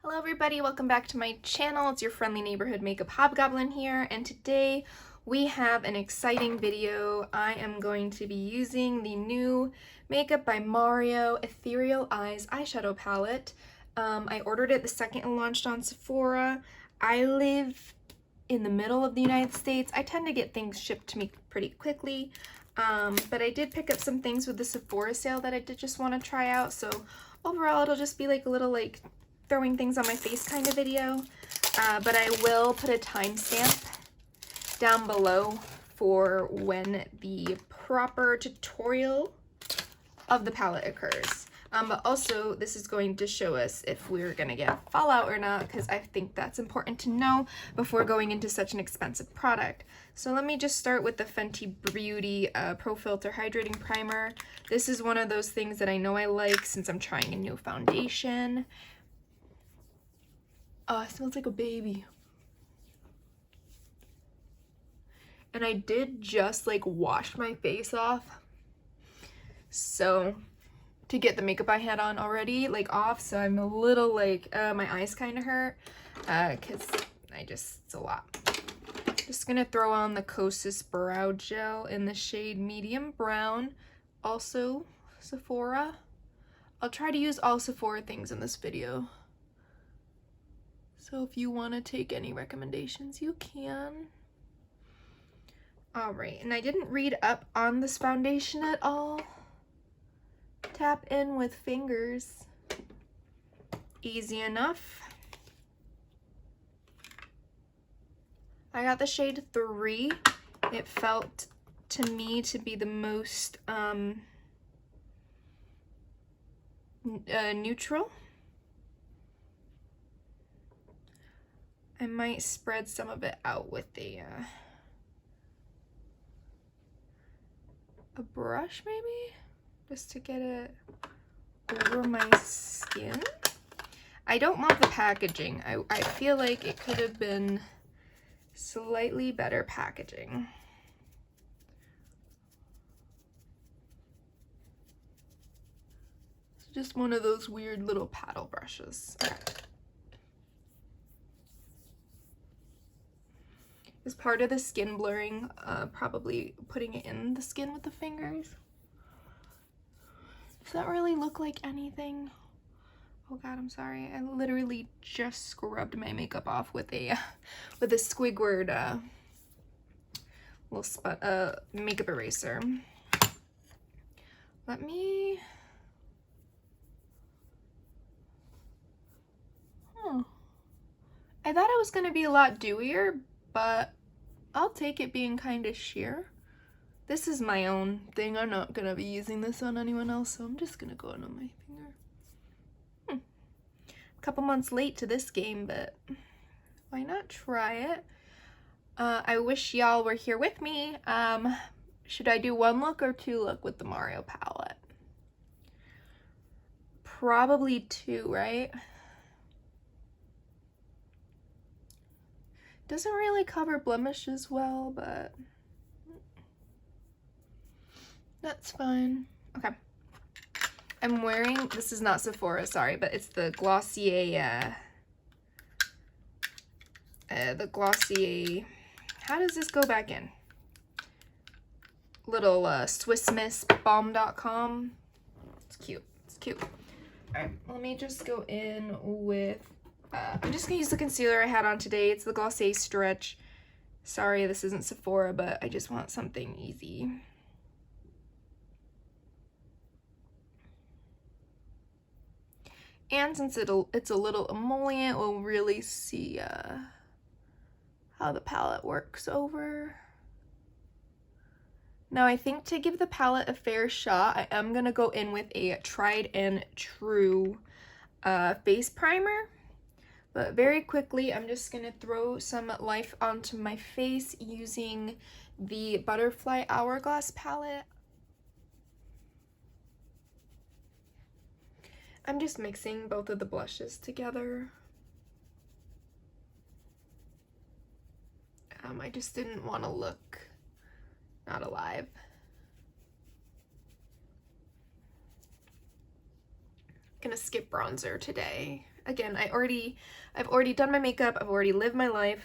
Hello everybody, welcome back to my channel. It's your friendly neighborhood makeup hobgoblin here, and today we have an exciting video. I am going to be using the new Makeup by Mario Ethereal Eyes eyeshadow palette. I ordered it the second it launched on Sephora. I live in the middle of the United States. I tend to get things shipped to me pretty quickly, but I did pick up some things with the Sephora sale that I did just want to try out, so overall it'll just be like a little throwing things on my face kind of video, but I will put a timestamp down below for when the proper tutorial of the palette occurs. But also this is going to show us if we're gonna get fallout or not, because I think that's important to know before going into such an expensive product. So let me just start with the Fenty Beauty Pro Filter Hydrating Primer. This is one of those things that I know I like since I'm trying a new foundation. Oh, it smells like a baby. And I did just wash my face off, so to get the makeup I had on already off, so I'm a little my eyes kind of hurt because it's a lot. Just gonna throw on the Kosas brow gel in the shade medium brown, also Sephora. I'll try to use all Sephora things in this video, so if you want to take any recommendations, you can. Alright, and I didn't read up on this foundation at all. Tap in with fingers. Easy enough. I got the shade 3. It felt to me to be the most neutral. I might spread some of it out with a brush maybe, just to get it over my skin. I don't love the packaging. I feel like it could have been slightly better packaging. It's just one of those weird little paddle brushes. Okay. As part of the skin blurring, probably putting it in the skin with the fingers. Does that really look like anything? Oh god, I'm sorry. I literally just scrubbed my makeup off with a Squidward little makeup eraser. Let me. I thought it was gonna be a lot dewier, but I'll take it being kind of sheer. This is my own thing. I'm not gonna be using this on anyone else, so I'm just gonna go on my finger. A couple months late to this game, but why not try it? I wish y'all were here with me. Should I do 1 look or 2 look with the Mario palette? Probably 2, right? Doesn't really cover blemishes well, but that's fine. Okay. I'm wearing, this is not Sephora, sorry, but it's the Glossier, how does this go back in? Little Swiss Miss Balm.com. It's cute. It's cute. Alright, let me just go in with I'm just gonna use the concealer I had on today. It's the Glossier Stretch. Sorry, this isn't Sephora, but I just want something easy. And since it's a little emollient, we'll really see how the palette works over. Now, I think to give the palette a fair shot, I am gonna go in with a tried and true face primer. But very quickly, I'm just going to throw some life onto my face using the Butterfly Hourglass palette. I'm just mixing both of the blushes together. I just didn't want to look not alive. Gonna skip bronzer today. again, I've already done my makeup, I've already lived my life.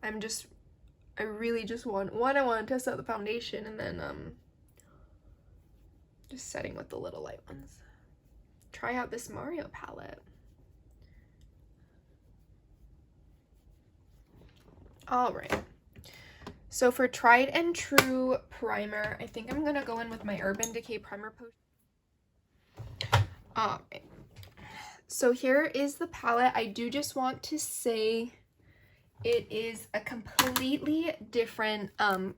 I really just want to test out the foundation, and then just setting with the little light ones. Try out this Mario palette. All right. So for tried and true primer, I think I'm gonna go in with my Urban Decay Primer Potion. All right. So here is the palette. I do just want to say it is a completely different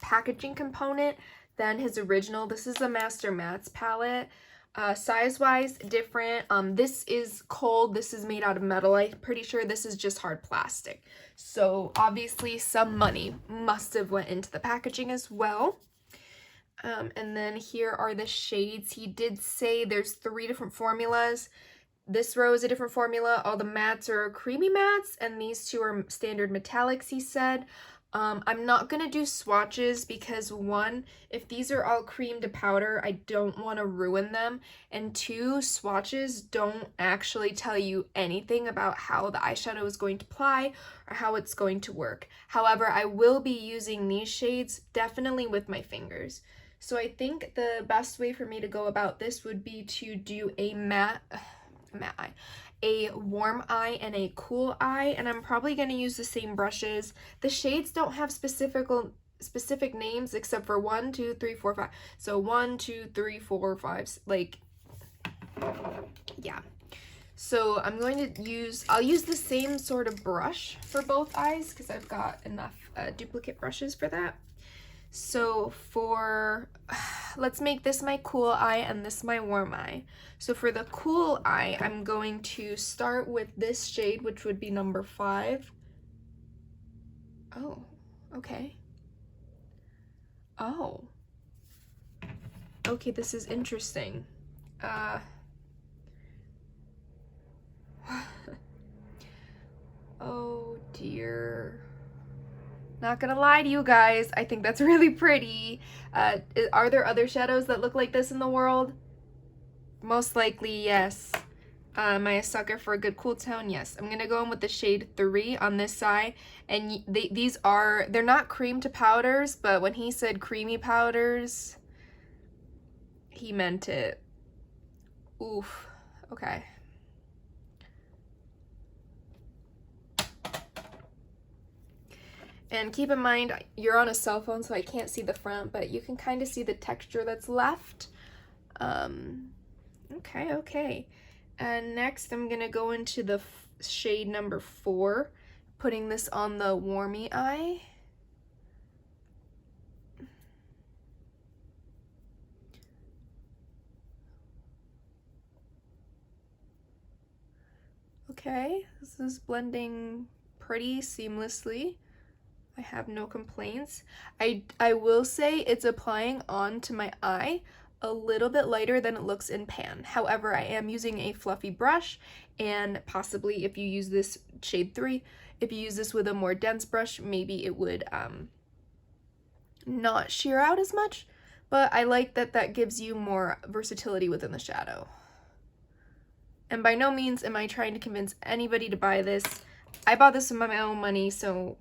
packaging component than his original. This is the Master Mattes palette. Size-wise, different. This is cold. This is made out of metal. I'm pretty sure this is just hard plastic. So obviously some money must have went into the packaging as well. And then here are the shades. He did say there's 3 different formulas. This row is a different formula. All the mattes are creamy mattes, and these 2 are standard metallics, he said. I'm not going to do swatches because 1, if these are all cream to powder, I don't want to ruin them. And 2, swatches don't actually tell you anything about how the eyeshadow is going to apply or how it's going to work. However, I will be using these shades definitely with my fingers. So I think the best way for me to go about this would be to do a matte eye, a warm eye, and a cool eye, and I'm probably going to use the same brushes. The shades don't have specific names except for 1, 2, 3, 4, 5. So 1, 2, 3, 4, 5, like, yeah. So I'm going to I'll use the same sort of brush for both eyes because I've got enough duplicate brushes for that. So let's make this my cool eye and this my warm eye. So for the cool eye, I'm going to start with this shade, which would be number 5. Oh, okay. Oh. Okay, this is interesting. Oh dear. Not gonna lie to you guys, I think that's really pretty. Are there other shadows that look like this in the world? Most likely, yes. Am I a sucker for a good cool tone? Yes. I'm gonna go in with the shade 3 on this side, and they're not cream to powders, but when he said creamy powders, he meant it. Oof. Okay. And keep in mind, you're on a cell phone, so I can't see the front, but you can kind of see the texture that's left. Okay. And next, I'm going to go into the shade number 4, putting this on the warmy eye. Okay, this is blending pretty seamlessly. I have no complaints. I will say it's applying onto my eye a little bit lighter than it looks in pan. However, I am using a fluffy brush, and possibly if you use this shade 3, if you use this with a more dense brush, maybe it would not sheer out as much, but I like that gives you more versatility within the shadow. And by no means am I trying to convince anybody to buy this. I bought this with my own money, so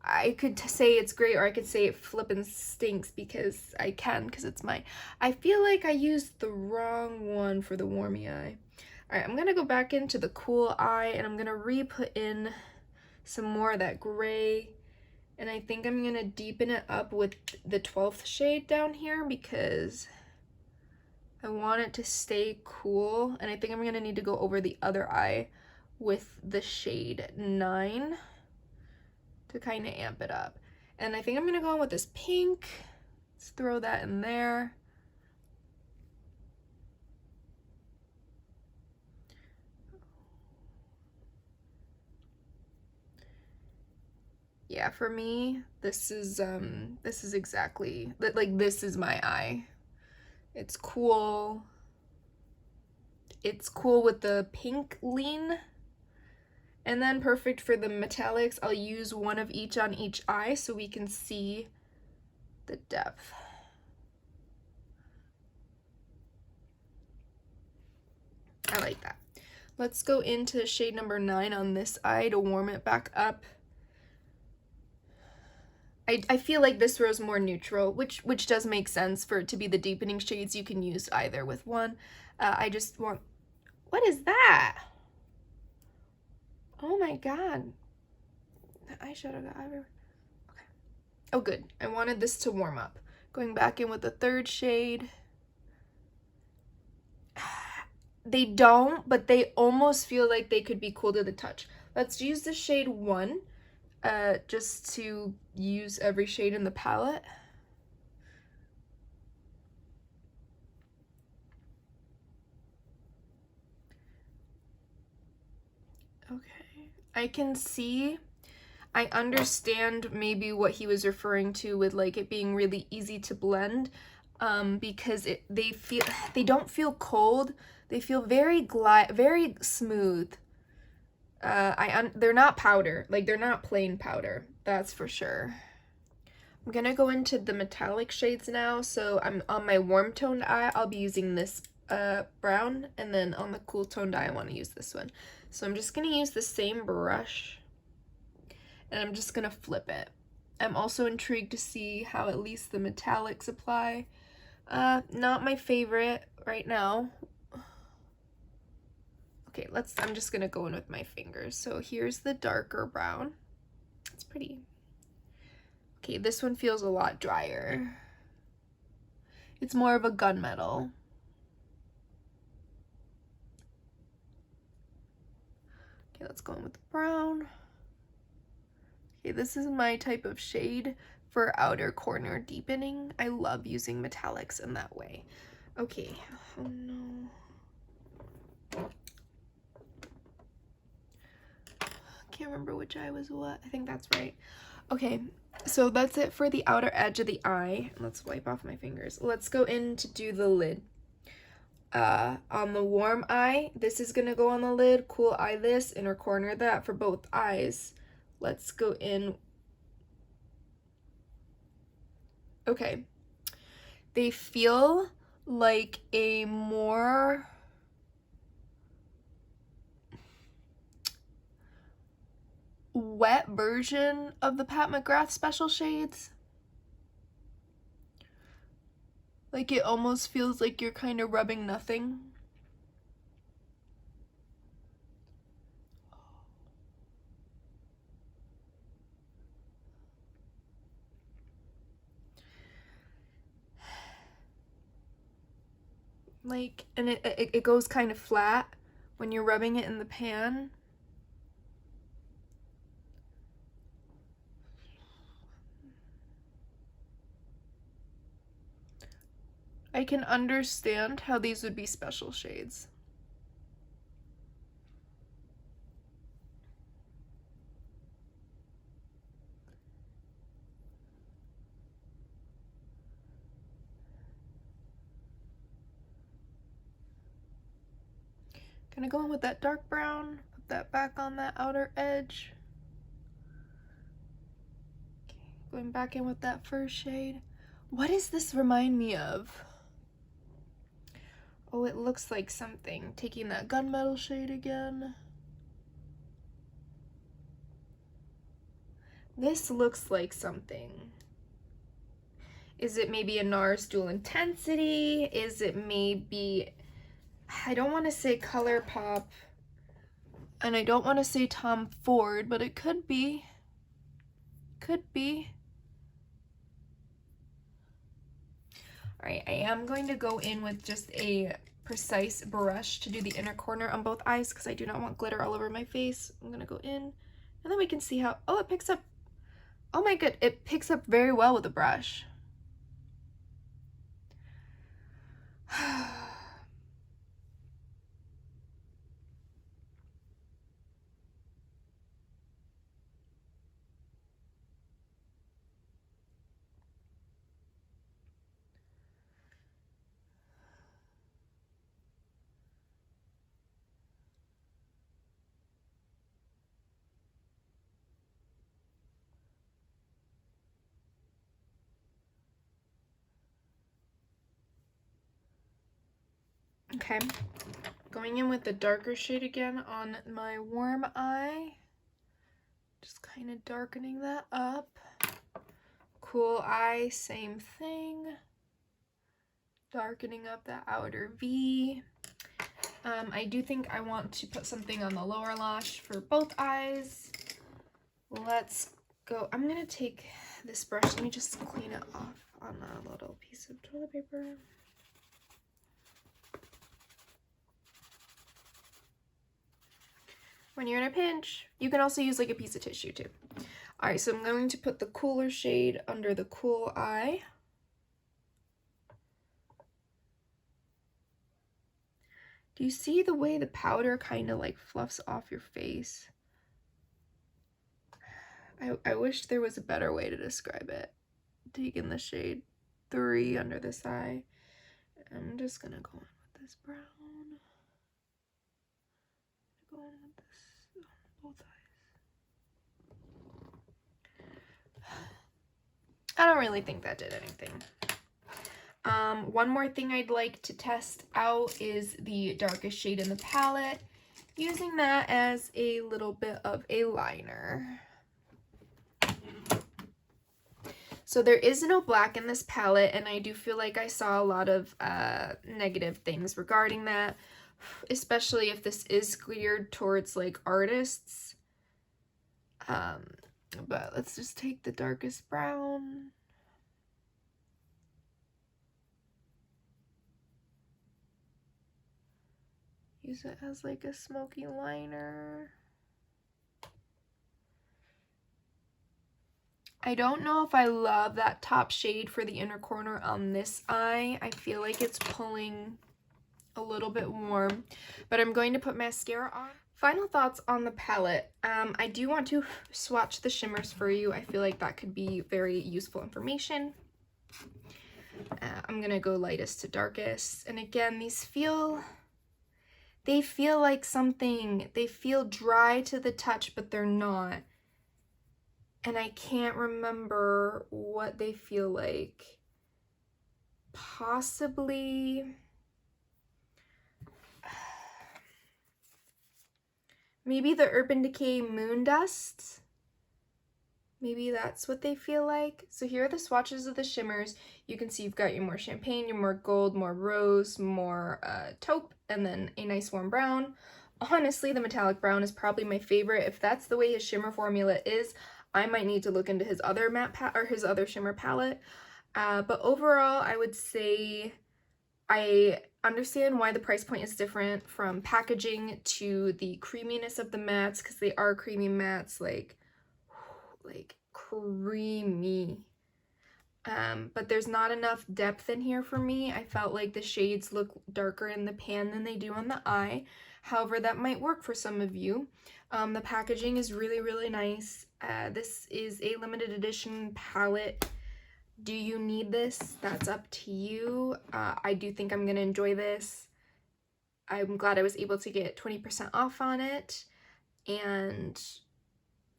I could say it's great, or I could say it flippin' stinks because I can, because it's mine. I feel like I used the wrong one for the warmy eye. Alright, I'm going to go back into the cool eye, and I'm going to re-put in some more of that gray. And I think I'm going to deepen it up with the 12th shade down here because I want it to stay cool. And I think I'm going to need to go over the other eye with the shade 9. To kind of amp it up. And I think I'm gonna go in with this pink. Let's throw that in there. Yeah, for me, this is exactly, like, this is my eye. It's cool. It's cool with the pink lean. And then perfect for the metallics, I'll use one of each on each eye so we can see the depth. I like that. Let's go into shade number 9 on this eye to warm it back up. I feel like this rose more neutral, which does make sense for it to be the deepening shades. You can use either with one. I just want, what is that? Oh my god. The eyeshadow got everywhere. Okay. Oh good. I wanted this to warm up. Going back in with the third shade. They don't, but they almost feel like they could be cool to the touch. Let's use the shade 1. Just to use every shade in the palette. Okay, I can see, I understand maybe what he was referring to with like it being really easy to blend, because they don't feel cold, they feel very very smooth. They're not powder, like they're not plain powder, that's for sure. I'm gonna go into the metallic shades now. So I'm on my warm toned eye, I'll be using this brown, and then on the cool toned eye I want to use this one. So I'm just gonna use the same brush and I'm just gonna flip it. I'm also intrigued to see how at least the metallics apply. Not my favorite right now. Okay, I'm just gonna go in with my fingers. So here's the darker brown. It's pretty. Okay, this one feels a lot drier. It's more of a gunmetal. Okay, let's go in with the brown. Okay, this is my type of shade for outer corner deepening. I love using metallics in that way. Okay, oh no. Can't remember which eye was what. I think that's right. Okay, so that's it for the outer edge of the eye. Let's wipe off my fingers. Let's go in to do the lid. On the warm eye, this is gonna go on the lid. Cool eye this, inner corner that for both eyes. Let's go in. Okay. They feel like a more wet version of the Pat McGrath special shades. Like it almost feels like you're kind of rubbing nothing. Like, and it goes kind of flat when you're rubbing it in the pan. I can understand how these would be special shades. Gonna go in with that dark brown, put that back on that outer edge. Okay, going back in with that first shade. What does this remind me of? Oh, it looks like something. Taking that gunmetal shade again. This looks like something. Is it maybe a Nars Dual Intensity? Is it maybe, I don't want to say ColourPop, and I don't want to say Tom Ford, but it could be. Could be. Alright, I am going to go in with just a precise brush to do the inner corner on both eyes because I do not want glitter all over my face. I'm going to go in, and then we can see how, oh, it picks up, oh my god, it picks up very well with a brush. Okay, Going in with the darker shade again on my warm eye. Just kind of darkening that up. Cool eye, same thing. Darkening up the outer V. I do think I want to put something on the lower lash for both eyes. Let's go. I'm gonna take this brush. Let me just clean it off on a little piece of toilet paper. When you're in a pinch, you can also use like a piece of tissue too. All right, so I'm going to put the cooler shade under the cool eye. Do you see the way the powder kind of like fluffs off your face? I wish there was a better way to describe it. Taking the shade 3 under this eye. I'm just gonna go in with this brown. Go in with this on both eyes. I don't really think that did anything. One more thing I'd like to test out is the darkest shade in the palette, using that as a little bit of a liner. So there is no black in this palette, and I do feel like I saw a lot of negative things regarding that, especially if this is geared towards like artists. But let's just take the darkest brown. Use it as like a smoky liner. I don't know if I love that top shade for the inner corner on this eye. I feel like it's pulling a little bit warm, but I'm going to put mascara on. Final thoughts on the palette. I do want to swatch the shimmers for you. I feel like that could be very useful information. I'm gonna go lightest to darkest, and again, they feel like something, they feel dry to the touch, but they're not. And I can't remember what they feel like. Possibly maybe the Urban Decay Moon Dust. Maybe that's what they feel like. So here are the swatches of the shimmers. You can see you've got your more champagne, your more gold, more rose, more taupe, and then a nice warm brown. Honestly, the metallic brown is probably my favorite. If that's the way his shimmer formula is, I might need to look into his other his other shimmer palette. But overall, I would say I understand why the price point is different from packaging to the creaminess of the mattes, because they are creamy mattes, like creamy. But there's not enough depth in here for me. I felt like the shades look darker in the pan than they do on the eye. However, that might work for some of you. The packaging is really, really nice. This is a limited edition palette. Do you need this? That's up to you. I do think I'm gonna enjoy this. I'm glad I was able to get 20% off on it, and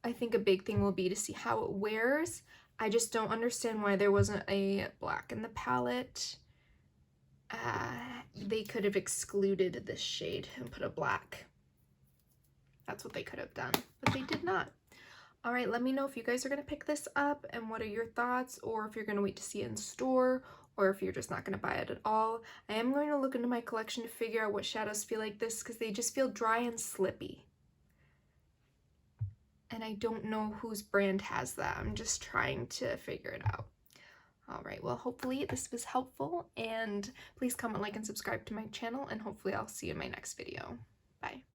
I think a big thing will be to see how it wears. I just don't understand why there wasn't a black in the palette. They could have excluded this shade and put a black. That's what they could have done, but they did not. All right, let me know if you guys are going to pick this up and what are your thoughts, or if you're going to wait to see it in store, or if you're just not going to buy it at all. I am going to look into my collection to figure out what shadows feel like this, because they just feel dry and slippy. And I don't know whose brand has that. I'm just trying to figure it out. All right, well, hopefully this was helpful, and please comment, like, and subscribe to my channel, and hopefully I'll see you in my next video. Bye.